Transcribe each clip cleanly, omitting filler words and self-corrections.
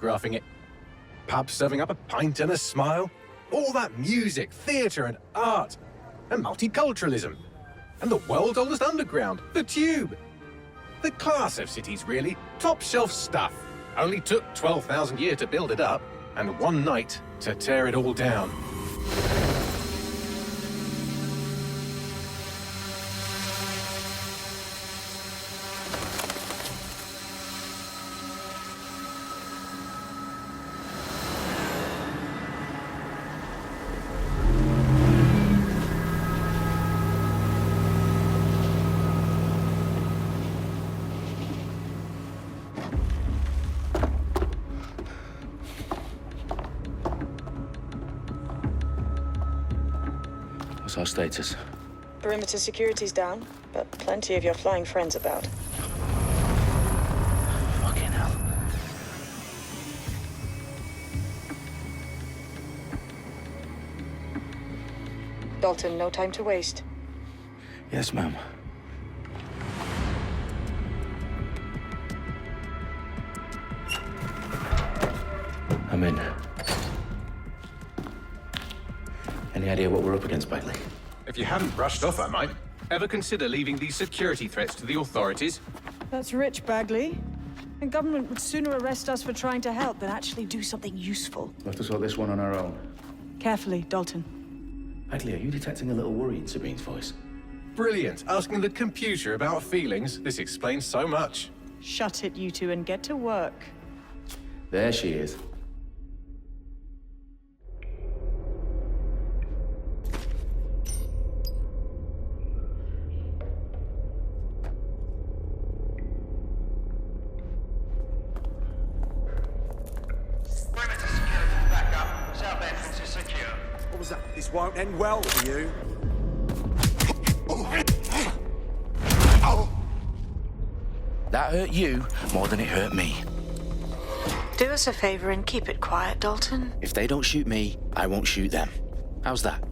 graphing it. Pubs serving up a pint and a smile. All that music, theatre and art. And multiculturalism. And the world's oldest underground, the Tube. The class of cities, really. Top shelf stuff. Only took 12,000 years to build it up, and one night to tear it all down. What's our status? Perimeter security's down, but plenty of your flying friends about. Fucking hell. Dalton, no time to waste. Yes, ma'am. I'm in. Any idea what we're up against, Bagley? If you hadn't brushed off, I might. Ever consider leaving these security threats to the authorities? That's rich, Bagley. The government would sooner arrest us for trying to help than actually do something useful. We'll have to sort this one on our own. Carefully, Dalton. Bagley, are you detecting a little worry in Sabine's voice? Brilliant. Asking the computer about feelings. This explains so much. Shut it, you two, and get to work. There she is. This won't end well for you. That hurt you more than it hurt me. Do us a favor and keep it quiet, Dalton. If they don't shoot me, I won't shoot them. How's that?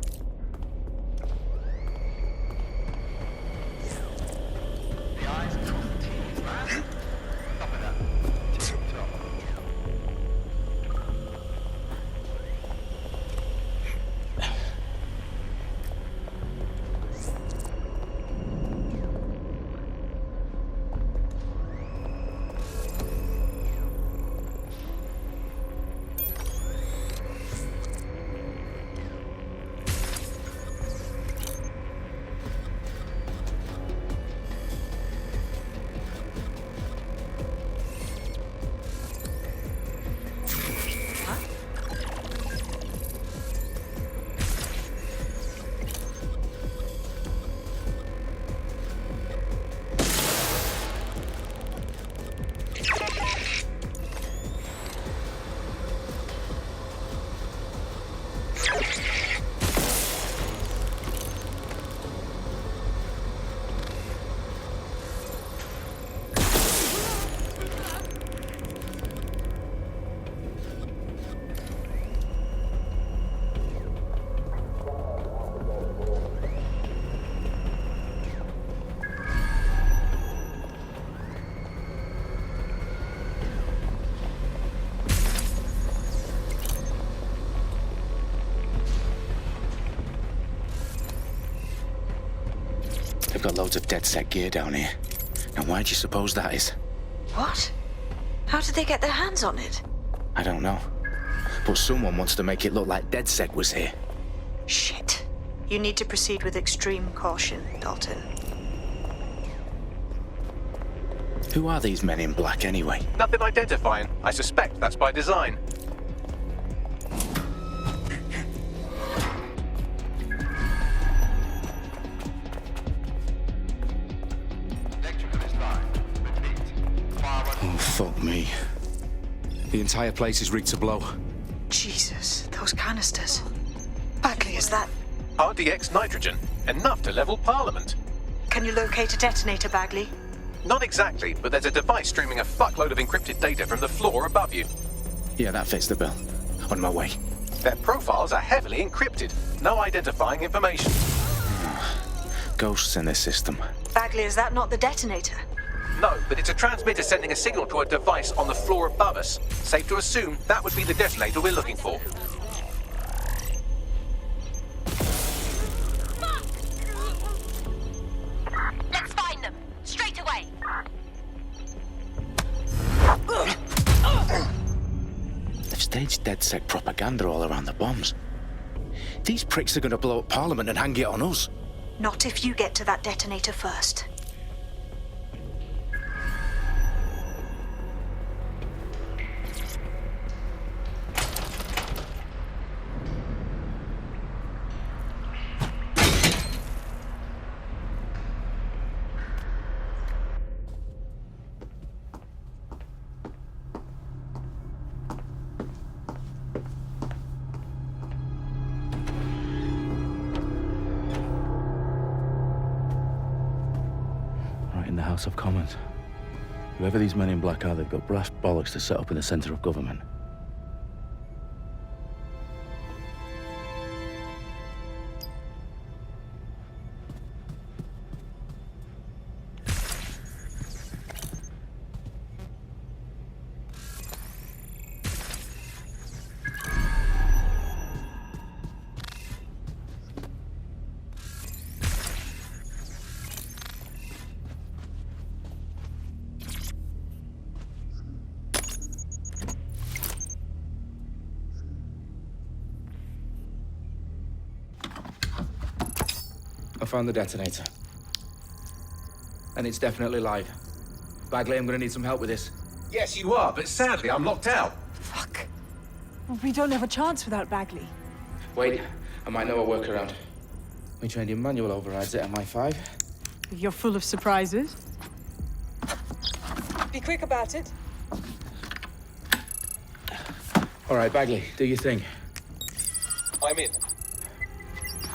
They've got loads of dead-set gear down here. Now, why do you suppose that is? What? How did they get their hands on it? I don't know. But someone wants to make it look like DedSec was here. Shit. You need to proceed with extreme caution, Dalton. Who are these men in black, anyway? Nothing identifying. I suspect that's by design. Oh, fuck me. The entire place is rigged to blow. Jesus, those canisters. Bagley, is that... RDX nitrogen. Enough to level Parliament. Can you locate a detonator, Bagley? Not exactly, but there's a device streaming a fuckload of encrypted data from the floor above you. Yeah, that fits the bill. On my way. Their profiles are heavily encrypted. No identifying information. Ghosts in this system. Bagley, is that not the detonator? No, but it's a transmitter sending a signal to a device on the floor above us. Safe to assume that would be the detonator we're looking for. Let's find them. Straight away. They've staged DedSec propaganda all around the bombs. These pricks are going to blow up Parliament and hang it on us. Not if you get to that detonator first. In the House of Commons. Whoever these men in black are, they've got brass bollocks to set up in the centre of government. I found the detonator. And it's definitely live. Bagley, I'm gonna need some help with this. Yes, you are, but sadly I'm locked out. Fuck. Well, we don't have a chance without Bagley. Wait, I might know a workaround. We trained in manual overrides at MI5. You're full of surprises. Be quick about it. All right, Bagley, do your thing. I'm in.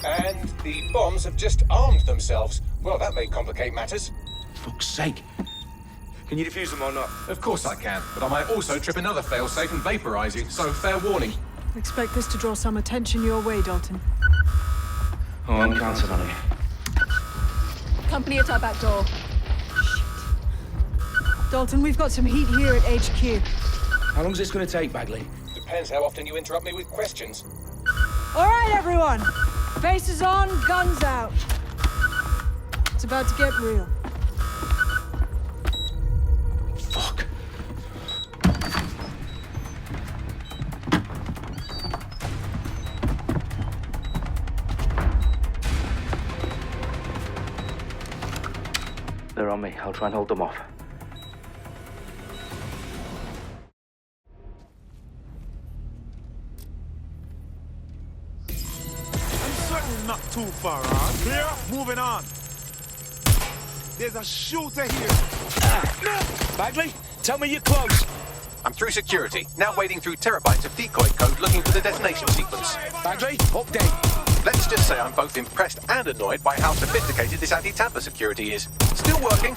And the bombs have just armed themselves. Well, that may complicate matters. Fuck's sake. Can you defuse them or not? Of course I can, but I might also trip another failsafe and vaporize you, so fair warning. Expect this to draw some attention your way, Dalton. Oh, I'm counting on it. Company at our back door. Shit. Dalton, we've got some heat here at HQ. How long's this gonna take, Bagley? Depends how often you interrupt me with questions. All right, everyone. Faces on, guns out. It's about to get real. Fuck. They're on me. I'll try and hold them off. Not too far on. Clear? Moving on. There's a shooter here. Bagley, tell me you're close. I'm through security, now wading through terabytes of decoy code looking for the detonation sequence. Bagley, update. Let's just say I'm both impressed and annoyed by how sophisticated this anti-tamper security is. Still working.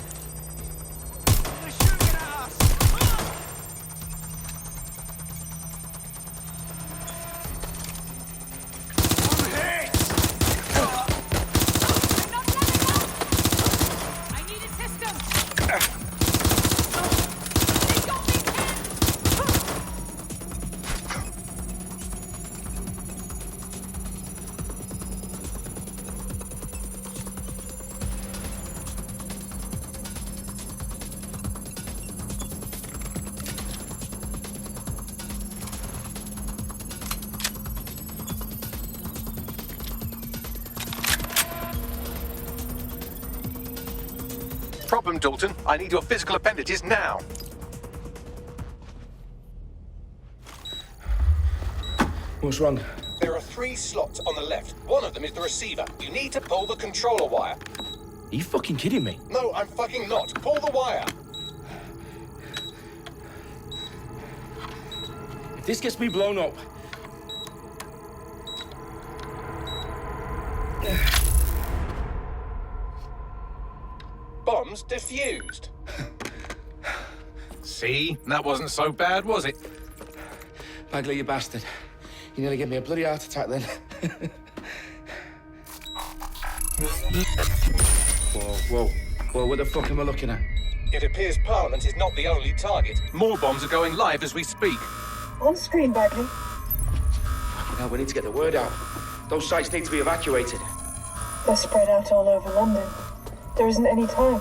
Problem, Dalton. I need your physical appendages now. What's wrong? There are 3 slots on the left. One of them is the receiver. You need to pull the controller wire. Are you fucking kidding me? No, I'm fucking not. Pull the wire. If this gets me blown up... Bombs defused. See? That wasn't so bad, was it? Bagley, you bastard. You nearly gave me a bloody heart attack then. Whoa, what the fuck am I looking at? It appears Parliament is not the only target. More bombs are going live as we speak. On screen, Bagley. Now we need to get the word out. Those sites need to be evacuated. They're spread out all over London. There isn't any time.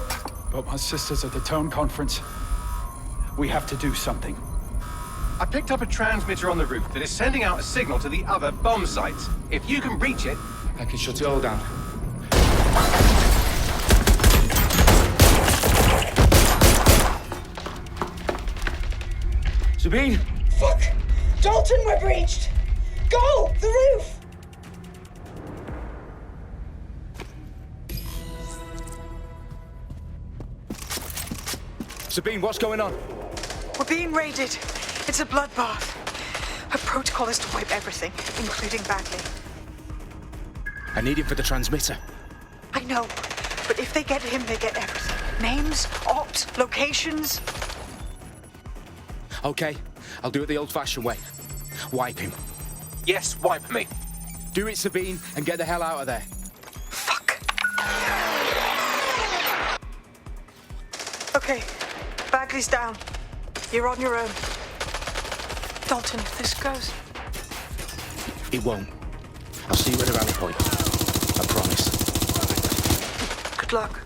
But my sister's at the town conference. We have to do something. I picked up a transmitter on the roof that is sending out a signal to the other bomb sites. If you can reach it... I can shut it all down. Sabine! Fuck! Dalton, we're breached! Go! The roof! Sabine, what's going on? We're being raided. It's a bloodbath. Her protocol is to wipe everything, including Bagley. I need him for the transmitter. I know, but if they get him, they get everything. Names, ops, locations. Okay, I'll do it the old-fashioned way. Wipe him. Yes, wipe me. Do it, Sabine, and get the hell out of there. Fuck. Okay, Bagley's down. You're on your own. Dalton, if this goes... It won't. I'll see you at a rally point. I promise. Good luck.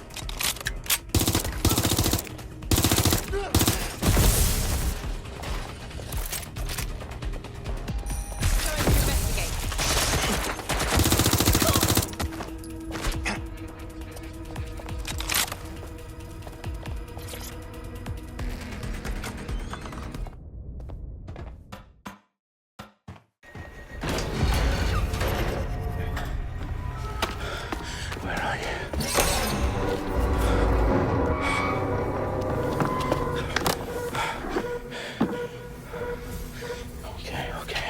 Where are you?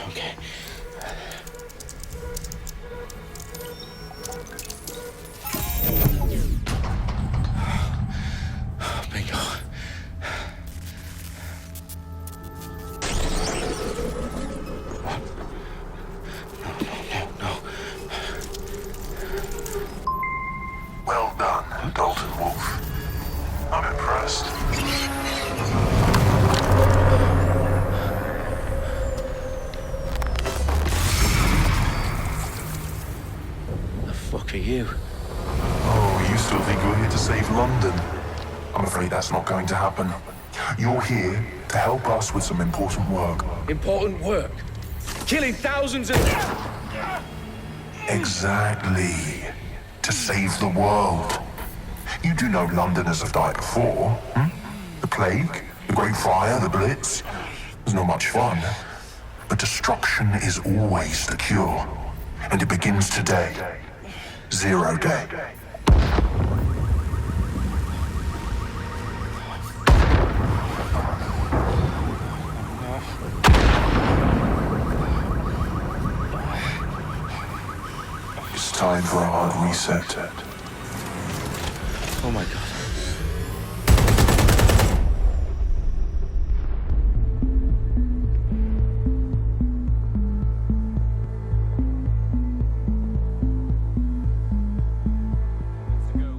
Okay. Bingo. No. Well done, Dalton Wolf. I'm impressed. The fuck are you? Oh, you still think you're here to save London? I'm afraid that's not going to happen. You're here to help us with some important work. Important work. Killing thousands of... Exactly. To save the world. You do know Londoners have died before, hmm? The plague, the Great Fire, the Blitz. It's not much fun. But destruction is always the cure. And it begins today. 0 day. It's time for a hard reset. Oh my god.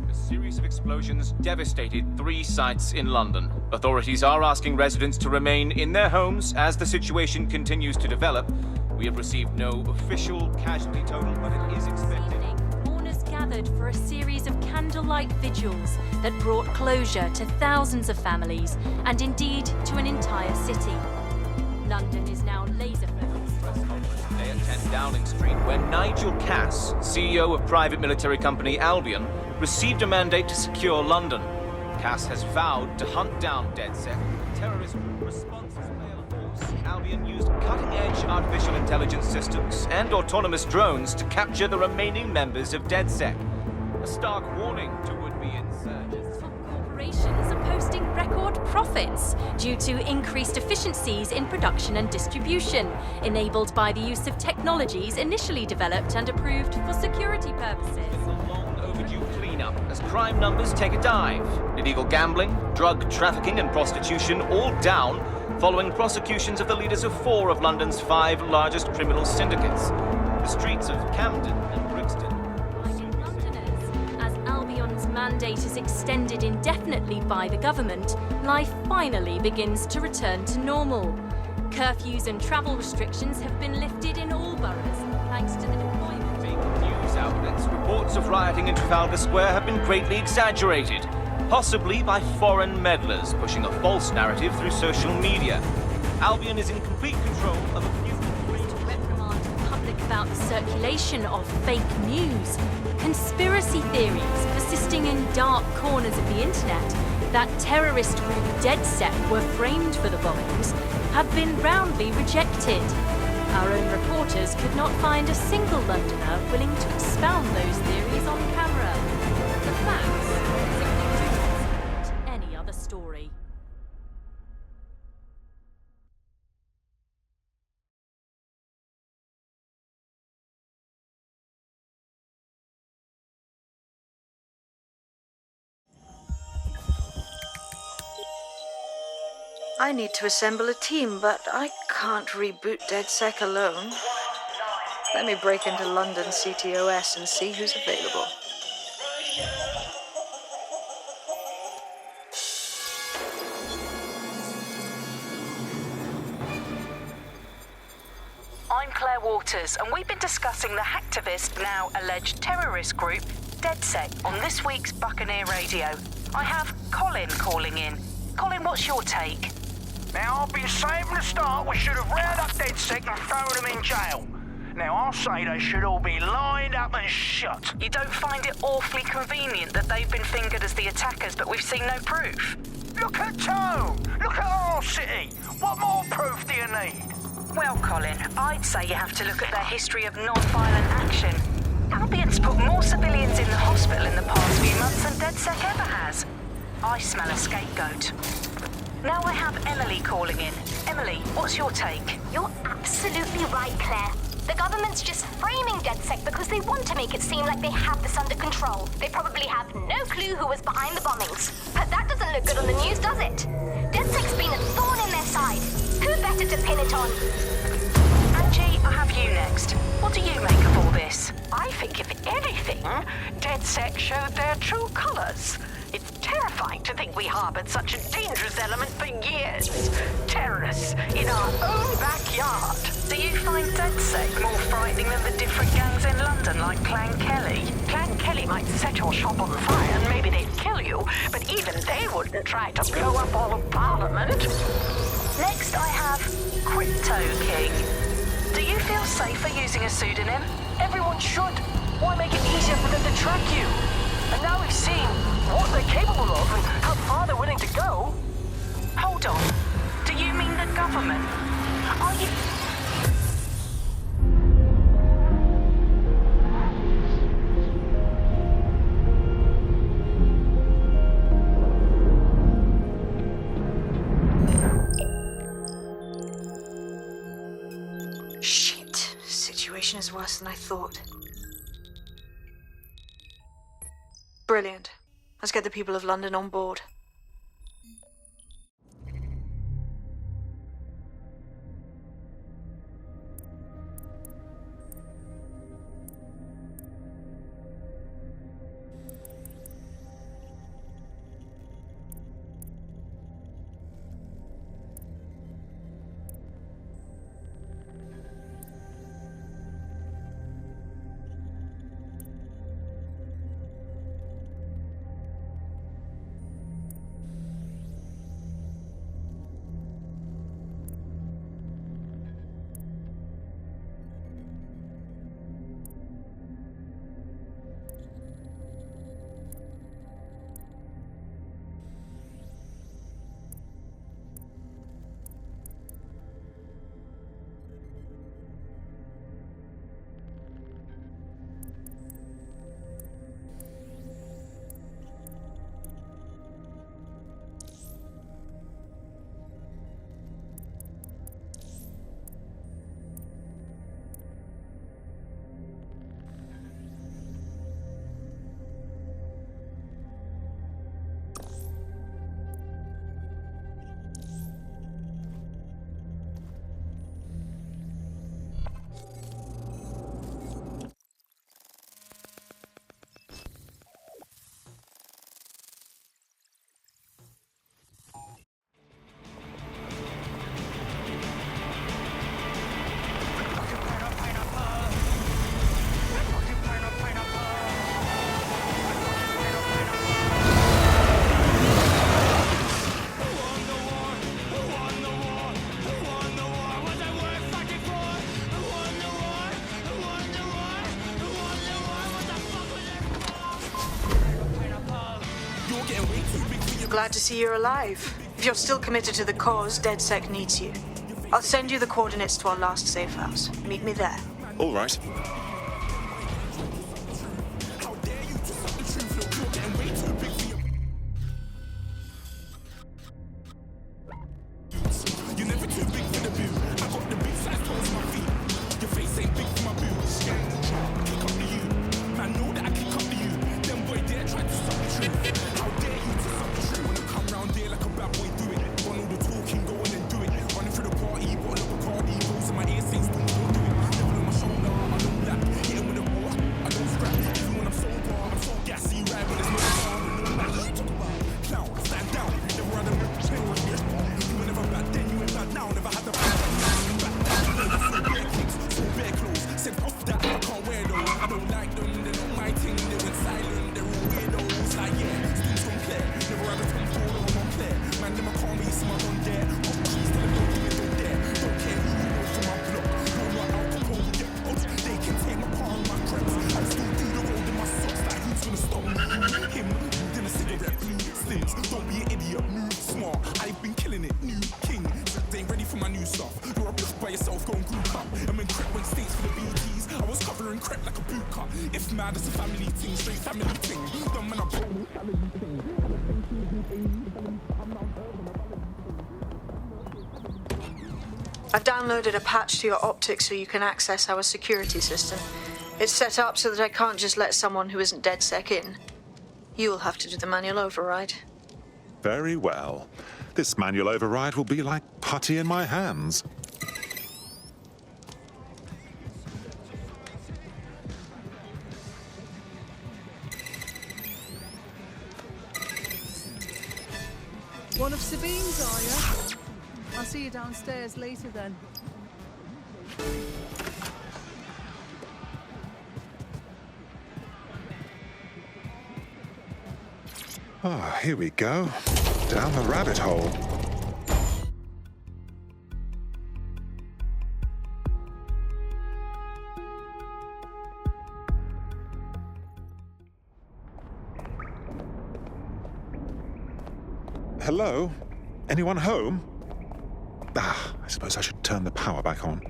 A series of explosions devastated 3 sites in London. Authorities are asking residents to remain in their homes as the situation continues to develop. We have received no official casualty total, but it is expected. Mourners gathered for a series of candlelight vigils that brought closure to thousands of families and indeed to an entire city. London is now laser-focused. Press conference today at 10 Downing Street, where Nigel Cass, CEO of private military company Albion, received a mandate to secure London. Cass has vowed to hunt down DedSec. Terrorist response to force. Albion used cutting-edge artificial intelligence systems and autonomous drones to capture the remaining members of DedSec. A stark warning to would-be insurgents. Corporations are posting record profits due to increased efficiencies in production and distribution, enabled by the use of technologies initially developed and approved for security purposes. It's a long overdue cleanup as crime numbers take a dive. Illegal gambling, drug trafficking and prostitution all down following prosecutions of the leaders of 4 of London's 5 largest criminal syndicates. The streets of Camden and Brixton. Londoners, as Albion's mandate is extended indefinitely by the government, life finally begins to return to normal. Curfews and travel restrictions have been lifted in all boroughs, thanks to the deployment. News outlets, reports of rioting in Trafalgar Square have been greatly exaggerated, possibly by foreign meddlers pushing a false narrative through social media. Albion is in complete control of a new... To reprimand the public about the circulation of fake news, conspiracy theories persisting in dark corners of the internet that terrorist group DeadSet were framed for the bombings have been roundly rejected. Our own reporters could not find a single Londoner willing to expound those theories on camera. The facts simply do not support any other story. I need to assemble a team, but I can't reboot DedSec alone. Let me break into London CTOS and see who's available. I'm Claire Waters, and we've been discussing the hacktivist, now alleged terrorist group, DedSec, on this week's Buccaneer Radio. I have Colin calling in. Colin, what's your take? Now, I've been saying from the start we should have rounded up DedSec and thrown them in jail. Now, I'll say they should all be lined up and shot. You don't find it awfully convenient that they've been fingered as the attackers, but we've seen no proof? Look at Tone! Look at our city! What more proof do you need? Well, Colin, I'd say you have to look at their history of non-violent action. Albion's put more civilians in the hospital in the past few months than DedSec ever has. I smell a scapegoat. Now I have Emily calling in. Emily, what's your take? You're absolutely right, Claire. The government's just framing DedSec because they want to make it seem like they have this under control. They probably have no clue who was behind the bombings. But that doesn't look good on the news, does it? DedSec's been a thorn in their side. Who better to pin it on? Angie, I have you next. What do you make of all this? I think, if anything, DedSec showed their true colors. It's terrifying to think we harbored such a dangerous element for years. Terrorists in our own backyard. Do you find DedSec more frightening than the different gangs in London, like Clan Kelly? Clan Kelly might set your shop on fire and maybe they'd kill you, but even they wouldn't try to blow up all of Parliament. Next, I have Crypto King. Do you feel safer using a pseudonym? Everyone should. Why make it easier for them to track you? And now we've seen what they're capable of and how far they're willing to go. Hold on. Do you mean the government? Are you... Shit. Situation is worse than I thought. Brilliant. Let's get the people of London on board. glad to see you're alive. If you're still committed to the cause, DedSec needs you. I'll send you the coordinates to our last safe house. Meet me there. All right. I've downloaded a patch to your optics so you can access our security system. It's set up so that I can't just let someone who isn't DedSec in. You'll have to do the manual override. Very well. This manual override will be like putty in my hands. One of Sabine's, are you? I'll see you downstairs later then. Ah, here we go. Down the rabbit hole. Hello? Anyone home? Ah, I suppose I should turn the power back on.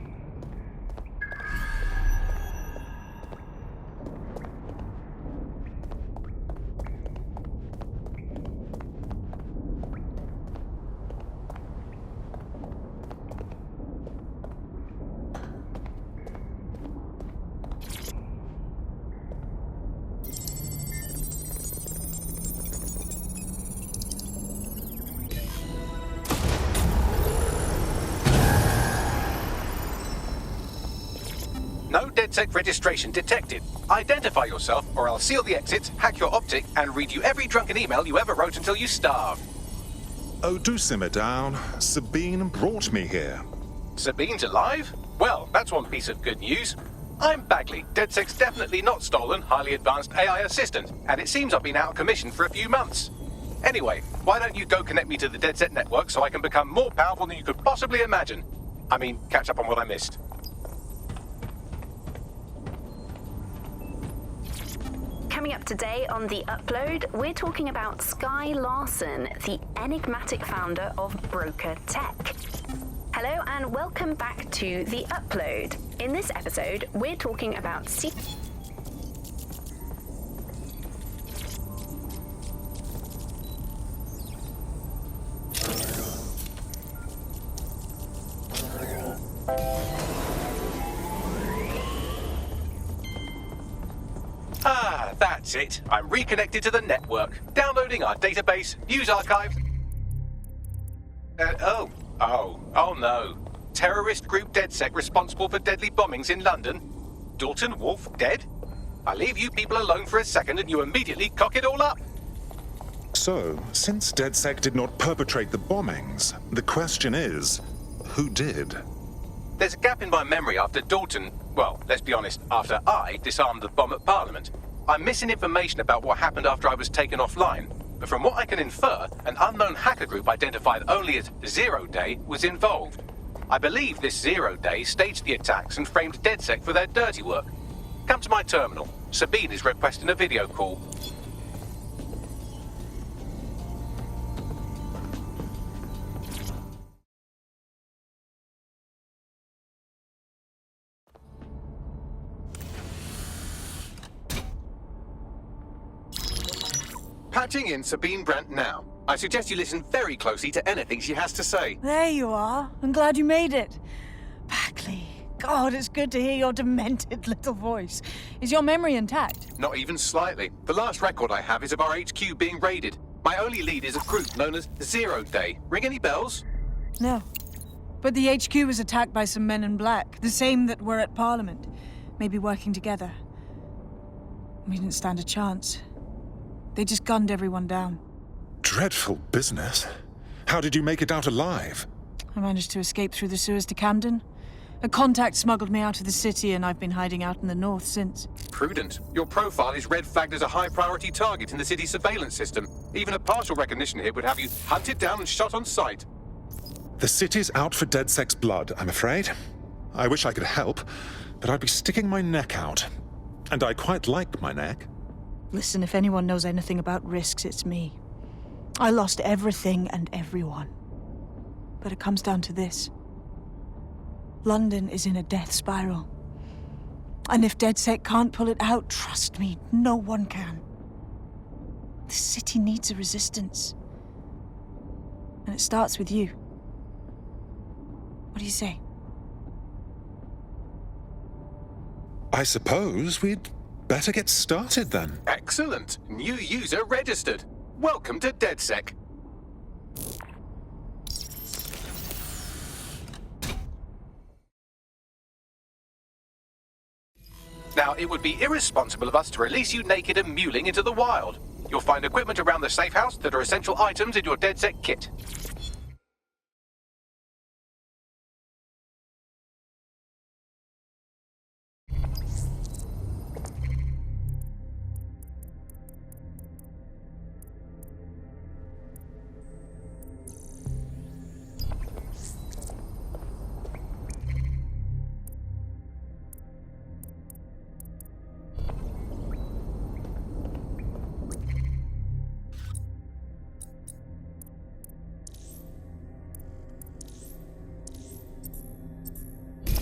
No DedSec registration detected. Identify yourself, or I'll seal the exits, hack your optic, and read you every drunken email you ever wrote until you starve. Oh, do simmer down. Sabine brought me here. Sabine's alive? Well, that's one piece of good news. I'm Bagley, DedSec's definitely not stolen, highly advanced AI assistant, and it seems I've been out of commission for a few months. Anyway, why don't you go connect me to the DedSec network so I can become more powerful than you could possibly imagine? I mean, catch up on what I missed. Coming up today on The Upload, we're talking about Sky Larson, the enigmatic founder of Broker Tech. Hello and welcome back to The Upload. In this episode, we're talking about Ah, that's it. I'm reconnected to the network. Downloading our database, news archives. Oh no. Terrorist group DedSec responsible for deadly bombings in London? Dalton Wolf dead? I leave you people alone for a second and you immediately cock it all up. So, since DedSec did not perpetrate the bombings, the question is, who did? There's a gap in my memory after Dalton, well, let's be honest, after I disarmed the bomb at Parliament. I'm missing information about what happened after I was taken offline, but from what I can infer, an unknown hacker group identified only as Zero Day was involved. I believe this Zero Day staged the attacks and framed DedSec for their dirty work. Come to my terminal. Sabine is requesting a video call. Patching in Sabine Brandt now. I suggest you listen very closely to anything she has to say. There you are. I'm glad you made it. Bagley. God, it's good to hear your demented little voice. Is your memory intact? Not even slightly. The last record I have is of our HQ being raided. My only lead is a group known as Zero Day. Ring any bells? No. But the HQ was attacked by some men in black, the same that were at Parliament. Maybe working together. We didn't stand a chance. They just gunned everyone down. Dreadful business. How did you make it out alive? I managed to escape through the sewers to Camden. A contact smuggled me out of the city, and I've been hiding out in the north since. Prudent. Your profile is red flagged as a high-priority target in the city's surveillance system. Even a partial recognition hit would have you hunted down and shot on sight. The city's out for DedSec's blood, I'm afraid. I wish I could help, but I'd be sticking my neck out. And I quite like my neck. Listen, if anyone knows anything about risks, it's me. I lost everything and everyone. But it comes down to this. London is in a death spiral. And if DedSec can't pull it out, trust me, no one can. The city needs a resistance. And it starts with you. What do you say? I suppose we'd better get started then. Excellent. New user registered. Welcome to DedSec. Now, it would be irresponsible of us to release you naked and mewling into the wild. You'll find equipment around the safe house that are essential items in your DedSec kit.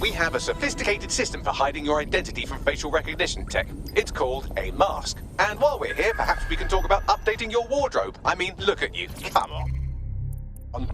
We have a sophisticated system for hiding your identity from facial recognition tech. It's called a mask. And while we're here, perhaps we can talk about updating your wardrobe. I mean, look at you. Come on.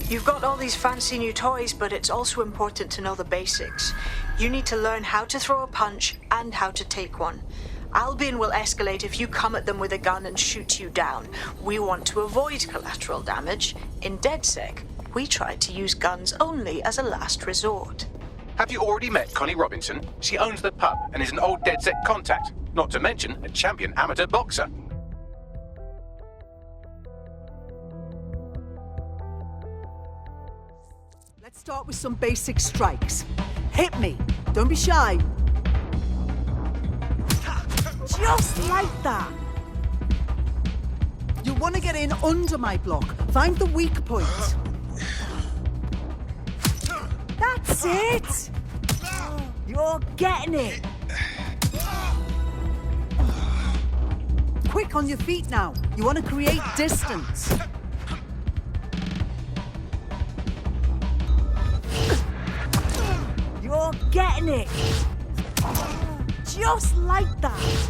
You've got all these fancy new toys, but it's also important to know the basics. You need to learn how to throw a punch and how to take one. Albion will escalate if you come at them with a gun and shoot you down. We want to avoid collateral damage. In DedSec, we try to use guns only as a last resort. Have you already met Connie Robinson? She owns the pub and is an old DedSec contact, not to mention a champion amateur boxer. start with some basic strikes. Hit me. Don't be shy. Just like that. You want to get in under my block. Find the weak point. That's it! You're getting it! Quick on your feet now. You want to create distance. You're getting it! Just like that!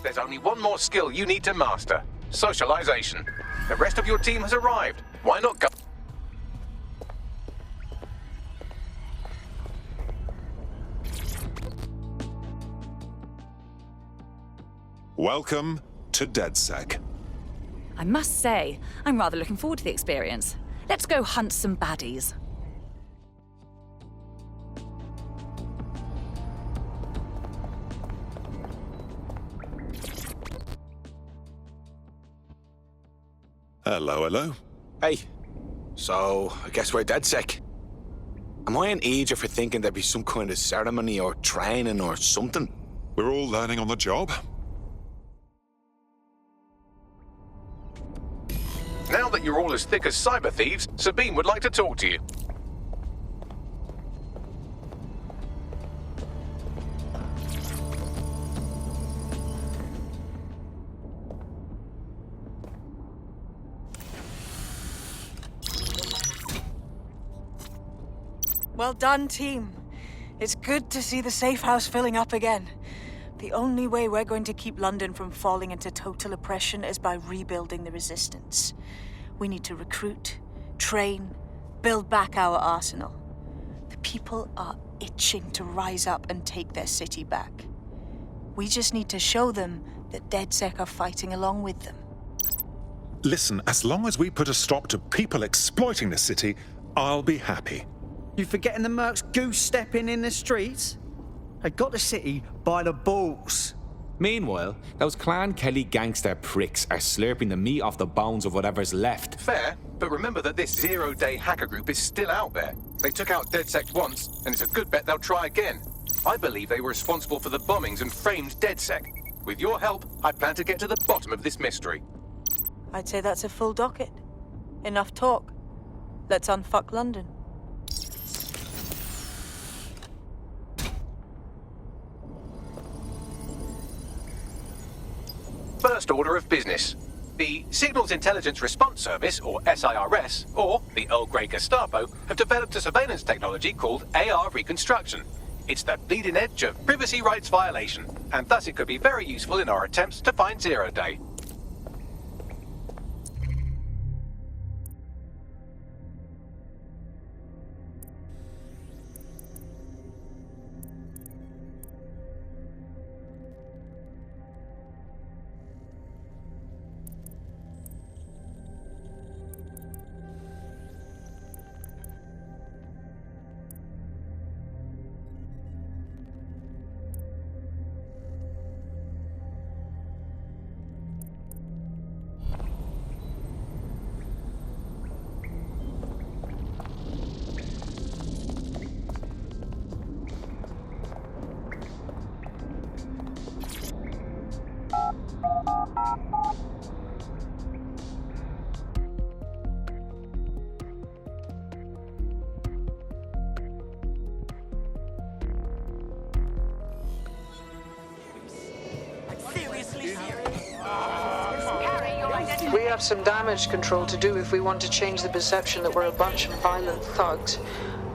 There's only one more skill you need to master. Socialization. The rest of your team has arrived. Why not go? Welcome to DedSec. I must say, I'm rather looking forward to the experience. Let's go hunt some baddies. Hello, hello. Hey, so I guess we're DedSec. Am I an idiot for thinking there'd be some kind of ceremony or training or something? We're all learning on the job. Now that you're all as thick as cyber thieves, Sabine would like to talk to you. Well done, team. It's good to see the safe house filling up again. The only way we're going to keep London from falling into total oppression is by rebuilding the resistance. We need to recruit, train, build back our arsenal. The people are itching to rise up and take their city back. We just need to show them that DedSec are fighting along with them. Listen, as long as we put a stop to people exploiting the city, I'll be happy. You forgetting the mercs goose-stepping in the streets? They got the city by the balls. Meanwhile, those Clan Kelly gangster pricks are slurping the meat off the bones of whatever's left. Fair, but remember that this zero-day hacker group is still out there. They took out DedSec once, and it's a good bet they'll try again. I believe they were responsible for the bombings and framed DedSec. With your help, I plan to get to the bottom of this mystery. I'd say that's a full docket. Enough talk. Let's unfuck London. First order of business. The Signals Intelligence Response Service, or SIRS, or the Earl Grey Gestapo, have developed a surveillance technology called AR Reconstruction. It's the bleeding edge of privacy rights violation, and thus it could be very useful in our attempts to find Zero Day. We have some damage control to do if we want to change the perception that we're a bunch of violent thugs.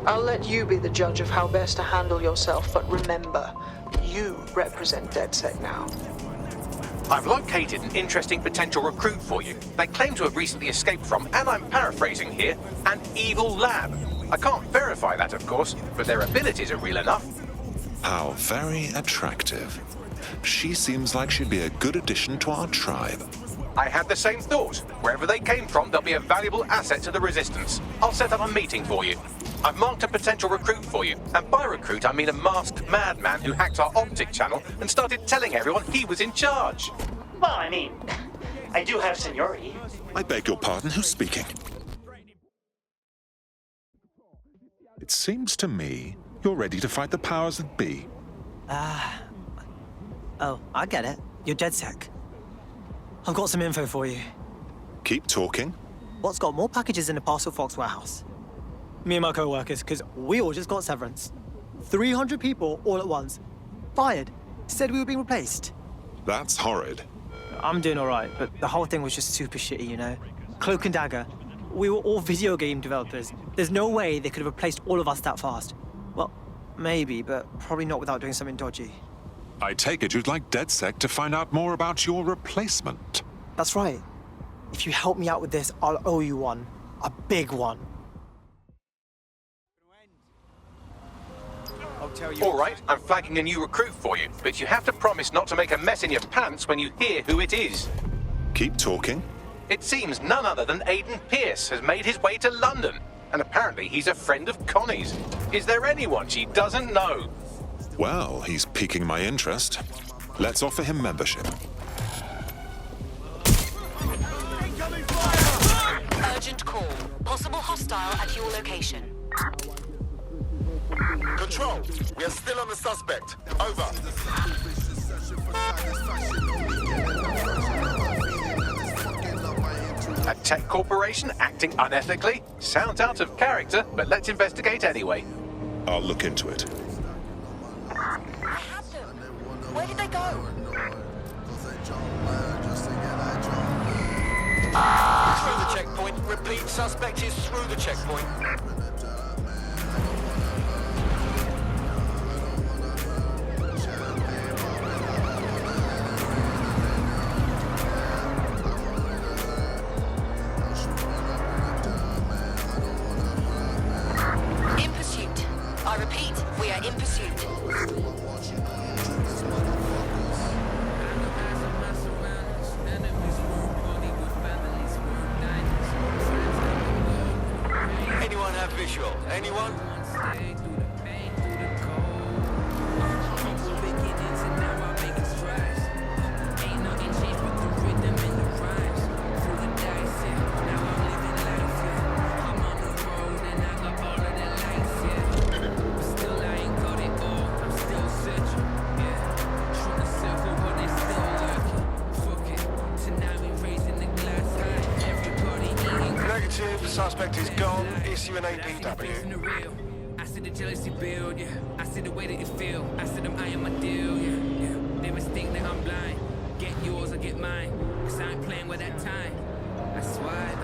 I'll let you be the judge of how best to handle yourself, but remember, you represent DedSec now. I've located an interesting potential recruit for you. They claim to have recently escaped from, and I'm paraphrasing here, an evil lab. I can't verify that, of course, but their abilities are real enough. How very attractive. She seems like she'd be a good addition to our tribe. I had the same thought. Wherever they came from, they'll be a valuable asset to the Resistance. I'll set up a meeting for you. I've marked a potential recruit for you. And by recruit, I mean a masked madman who hacked our optic channel and started telling everyone he was in charge. Well, I mean, I do have seniority. I beg your pardon, who's speaking? It seems to me you're ready to fight the powers that be. Oh, I get it. You're DedSec. I've got some info for you. Keep talking. What's got more packages in the Parcel Fox warehouse? Me and my co-workers, because we all just got severance. 300 people all at once. Fired. Said we were being replaced. That's horrid. I'm doing all right, but the whole thing was just super shitty, you know? Cloak and Dagger. We were all video game developers. There's no way they could have replaced all of us that fast. Well, maybe, but probably not without doing something dodgy. I take it you'd like DedSec to find out more about your replacement. That's right. If you help me out with this, I'll owe you one. A big one. All right, I'm flagging a new recruit for you, but you have to promise not to make a mess in your pants when you hear who it is. Keep talking. It seems none other than Aidan Pierce has made his way to London, and apparently he's a friend of Connie's. Is there anyone she doesn't know? Well, he's piquing my interest. Let's offer him membership. Urgent call. Possible hostile at your location. Control, we are still on the suspect. Over. A tech corporation acting unethically? Sounds out of character, but let's investigate anyway. I'll look into it. Where did they go? Through the checkpoint. Repeat, suspect is through the checkpoint. In pursuit. I repeat, we are in pursuit. Anyone have visual? Anyone? Negative, suspect is gone. Issue an APW. I see the jealousy build, yeah. I see the way that you feel. I see them eyeing my deal, yeah. They mistake that I'm blind. Get yours or get mine. 'Cause I ain't playing with that time. That's why